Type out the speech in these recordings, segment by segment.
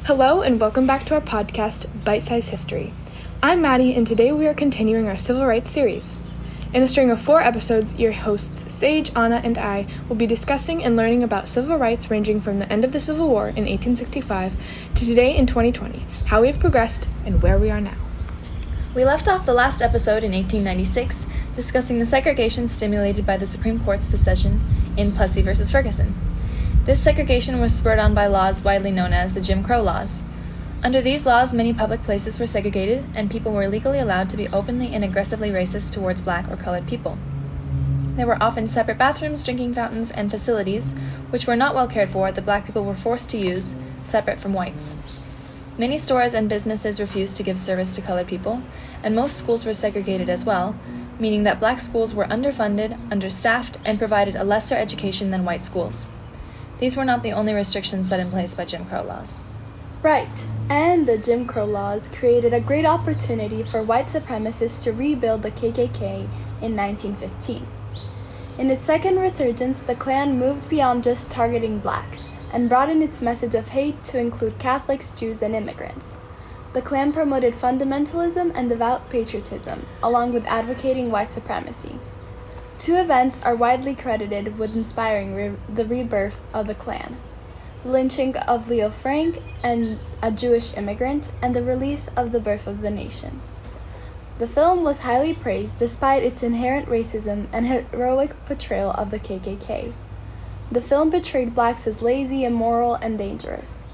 Hello and welcome back to our podcast, Bitesize History. I'm Maddie and today we are continuing our Civil Rights series. In a string of 4 episodes, your hosts Sage, Anna, and I will be discussing and learning about civil rights ranging from the end of the Civil War in 1865 to today in 2020, how we have progressed, and where we are now. We left off the last episode in 1896 discussing the segregation stimulated by the Supreme Court's decision in Plessy v. Ferguson. This segregation was spurred on by laws widely known as the Jim Crow laws. Under these laws, many public places were segregated, and people were legally allowed to be openly and aggressively racist towards black or colored people. There were often separate bathrooms, drinking fountains, and facilities, which were not well cared for, that black people were forced to use, separate from whites. Many stores and businesses refused to give service to colored people, and most schools were segregated as well, meaning that black schools were underfunded, understaffed, and provided a lesser education than white schools. These were not the only restrictions set in place by Jim Crow laws. Right, and the Jim Crow laws created a great opportunity for white supremacists to rebuild the KKK in 1915. In its second resurgence, the Klan moved beyond just targeting blacks and broadened its message of hate to include Catholics, Jews, and immigrants. The Klan promoted fundamentalism and devout patriotism, along with advocating white supremacy. 2 events are widely credited with inspiring the rebirth of the Klan: the lynching of Leo Frank, and a Jewish immigrant, and the release of The Birth of the Nation. The film was highly praised despite its inherent racism and heroic portrayal of the KKK. The film portrayed blacks as lazy, immoral, and dangerous.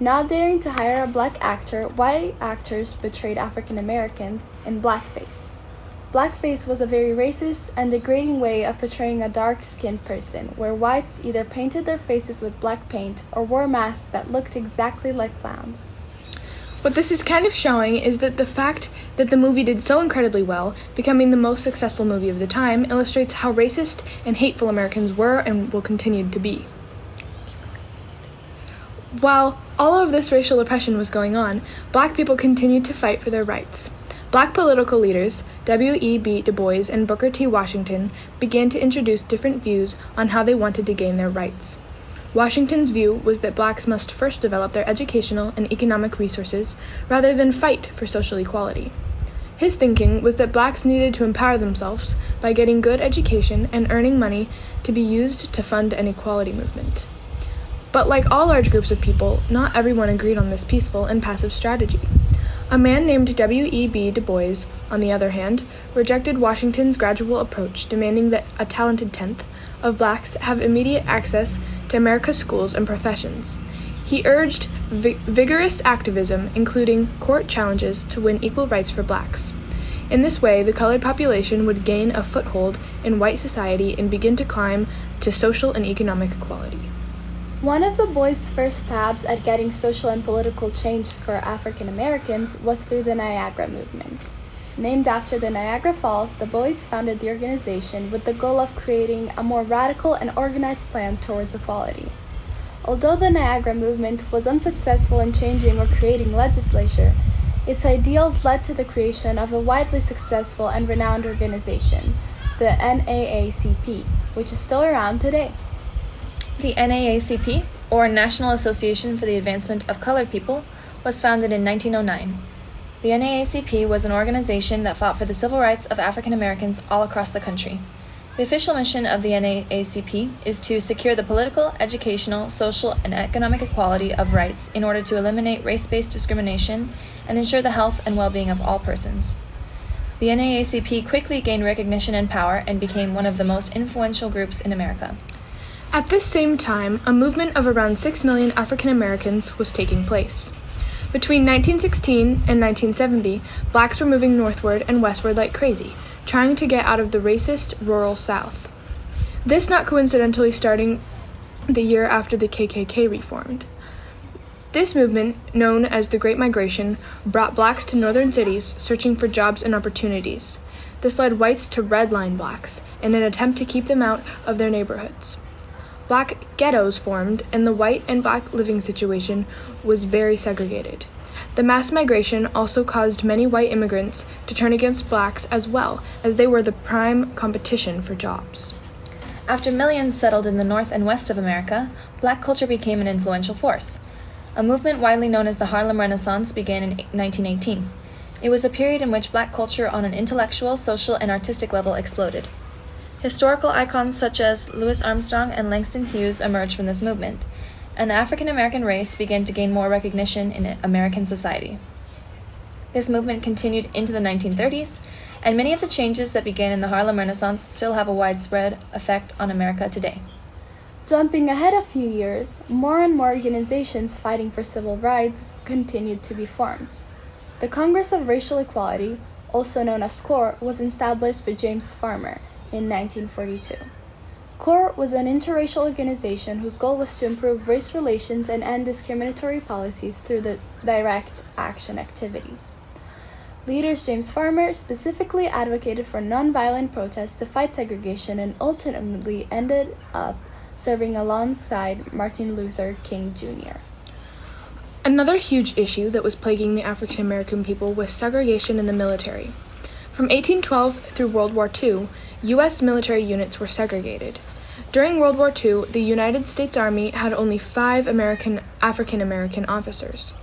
Not daring to hire a black actor, white actors portrayed African Americans in blackface. Blackface was a very racist and degrading way of portraying a dark-skinned person, where whites either painted their faces with black paint or wore masks that looked exactly like clowns. What this is kind of showing is that the fact that the movie did so incredibly well, becoming the most successful movie of the time, illustrates how racist and hateful Americans were and will continue to be. While all of this racial oppression was going on, black people continued to fight for their rights. Black political leaders, W.E.B. Du Bois and Booker T. Washington, began to introduce different views on how they wanted to gain their rights. Washington's view was that blacks must first develop their educational and economic resources rather than fight for social equality. His thinking was that blacks needed to empower themselves by getting good education and earning money to be used to fund an equality movement. But like all large groups of people, not everyone agreed on this peaceful and passive strategy. A man named W.E.B. Du Bois, on the other hand, rejected Washington's gradual approach, demanding that a talented tenth of blacks have immediate access to America's schools and professions. He urged vigorous activism, including court challenges to win equal rights for blacks. In this way, the colored population would gain a foothold in white society and begin to climb to social and economic equality. One of the Boys' first stabs at getting social and political change for African Americans was through the Niagara Movement. Named after the Niagara Falls, the Boys founded the organization with the goal of creating a more radical and organized plan towards equality. Although the Niagara Movement was unsuccessful in changing or creating legislature, its ideals led to the creation of a widely successful and renowned organization, the NAACP, which is still around today. The NAACP, or National Association for the Advancement of Colored People, was founded in 1909. The NAACP was an organization that fought for the civil rights of African Americans all across the country. The official mission of the NAACP is to secure the political, educational, social, and economic equality of rights in order to eliminate race-based discrimination and ensure the health and well-being of all persons. The NAACP quickly gained recognition and power and became one of the most influential groups in America. At this same time, a movement of around 6 million African Americans was taking place. Between 1916 and 1970, blacks were moving northward and westward like crazy, trying to get out of the racist rural South. This not coincidentally starting the year after the KKK reformed. This movement, known as the Great Migration, brought blacks to northern cities searching for jobs and opportunities. This led whites to redline blacks in an attempt to keep them out of their neighborhoods. Black ghettos formed, and the white and black living situation was very segregated. The mass migration also caused many white immigrants to turn against blacks as well, as they were the prime competition for jobs. After millions settled in the north and west of America, black culture became an influential force. A movement widely known as the Harlem Renaissance began in 1918. It was a period in which black culture on an intellectual, social, and artistic level exploded. Historical icons such as Louis Armstrong and Langston Hughes emerged from this movement, and the African American race began to gain more recognition in American society. This movement continued into the 1930s, and many of the changes that began in the Harlem Renaissance still have a widespread effect on America today. Jumping ahead a few years, more and more organizations fighting for civil rights continued to be formed. The Congress of Racial Equality, also known as CORE, was established by James Farmer in 1942. CORE was an interracial organization whose goal was to improve race relations and end discriminatory policies through the direct action activities. Leaders James Farmer specifically advocated for nonviolent protests to fight segregation and ultimately ended up serving alongside Martin Luther King Jr. Another huge issue that was plaguing the African American people was segregation in the military. From 1812 through World War II, U.S. military units were segregated. During World War II, the United States Army had only 5 African American officers.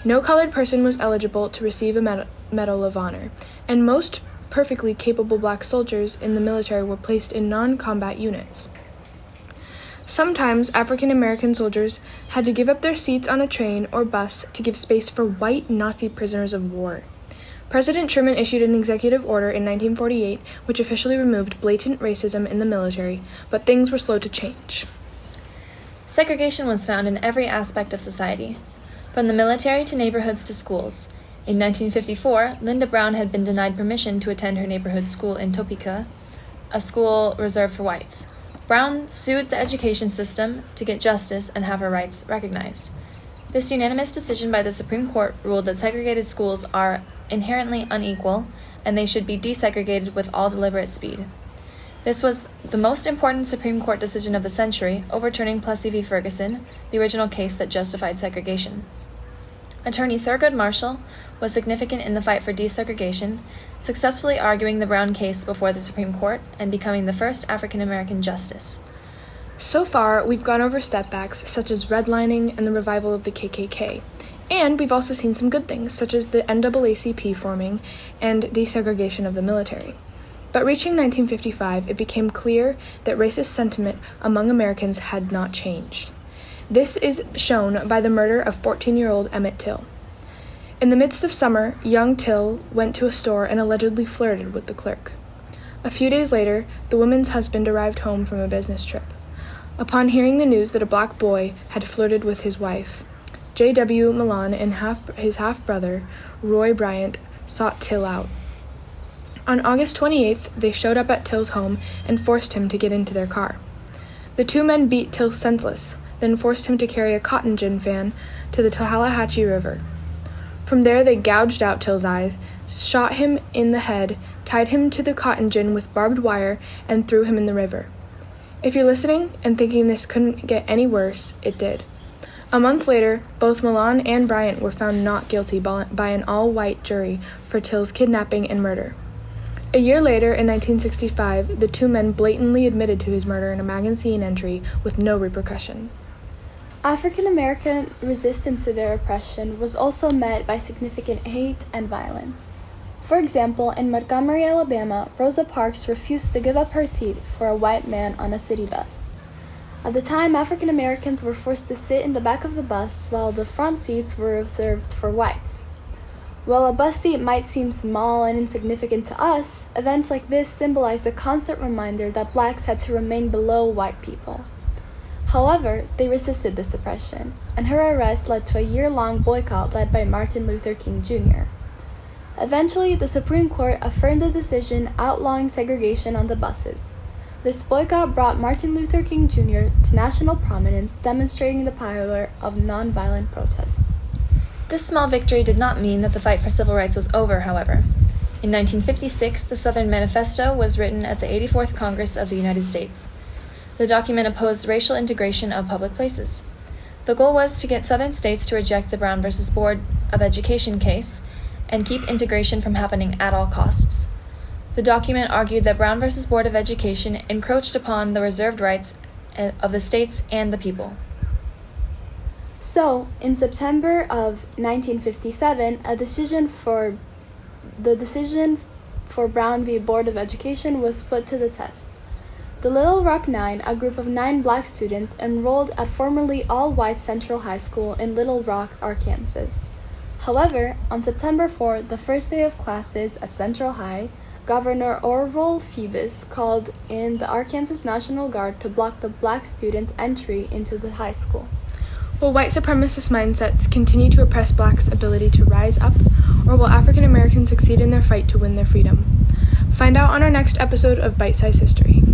No colored person was eligible to receive a Medal of Honor, and most perfectly capable black soldiers in the military were placed in non-combat units. Sometimes African American soldiers had to give up their seats on a train or bus to give space for white Nazi prisoners of war. President Truman issued an executive order in 1948 which officially removed blatant racism in the military, but things were slow to change. Segregation was found in every aspect of society, from the military to neighborhoods to schools. In 1954, Linda Brown had been denied permission to attend her neighborhood school in Topeka, a school reserved for whites. Brown sued the education system to get justice and have her rights recognized. This unanimous decision by the Supreme Court ruled that segregated schools are inherently unequal, and they should be desegregated with all deliberate speed. This was the most important Supreme Court decision of the century, overturning Plessy v. Ferguson, the original case that justified segregation. Attorney Thurgood Marshall was significant in the fight for desegregation, successfully arguing the Brown case before the Supreme Court and becoming the first African American justice. So far, we've gone over setbacks such as redlining and the revival of the KKK. And we've also seen some good things, such as the NAACP forming and desegregation of the military. But reaching 1955, it became clear that racist sentiment among Americans had not changed. This is shown by the murder of 14-year-old Emmett Till. In the midst of summer, young Till went to a store and allegedly flirted with the clerk. A few days later, the woman's husband arrived home from a business trip. Upon hearing the news that a black boy had flirted with his wife, J.W. Milan and his half-brother, Roy Bryant, sought Till out. On August 28th, they showed up at Till's home and forced him to get into their car. The two men beat Till senseless, then forced him to carry a cotton gin fan to the Tallahatchie River. From there, they gouged out Till's eyes, shot him in the head, tied him to the cotton gin with barbed wire, and threw him in the river. If you're listening and thinking this couldn't get any worse, it did. A month later, both Milan and Bryant were found not guilty by an all-white jury for Till's kidnapping and murder. A year later, in 1965, the two men blatantly admitted to his murder in a magazine entry with no repercussion. African American resistance to their oppression was also met by significant hate and violence. For example, in Montgomery, Alabama, Rosa Parks refused to give up her seat for a white man on a city bus. At the time, African Americans were forced to sit in the back of the bus while the front seats were reserved for whites. While a bus seat might seem small and insignificant to us, events like this symbolized a constant reminder that blacks had to remain below white people. However, they resisted this oppression, and her arrest led to a year-long boycott led by Martin Luther King Jr. Eventually, the Supreme Court affirmed the decision outlawing segregation on the buses. This boycott brought Martin Luther King Jr. to national prominence, demonstrating the power of nonviolent protests. This small victory did not mean that the fight for civil rights was over, however. In 1956, the Southern Manifesto was written at the 84th Congress of the United States. The document opposed racial integration of public places. The goal was to get Southern states to reject the Brown v. Board of Education case and keep integration from happening at all costs. The document argued that Brown v. Board of Education encroached upon the reserved rights of the states and the people. So, in September of 1957, the decision for Brown v. Board of Education was put to the test. The Little Rock Nine, a group of 9 black students, enrolled at formerly all-white Central High School in Little Rock, Arkansas. However, on September 4, the first day of classes at Central High, Governor Orval Phoebus called in the Arkansas National Guard to block the black students' entry into the high school. Will white supremacist mindsets continue to oppress blacks' ability to rise up, or will African Americans succeed in their fight to win their freedom? Find out on our next episode of Bitesize History.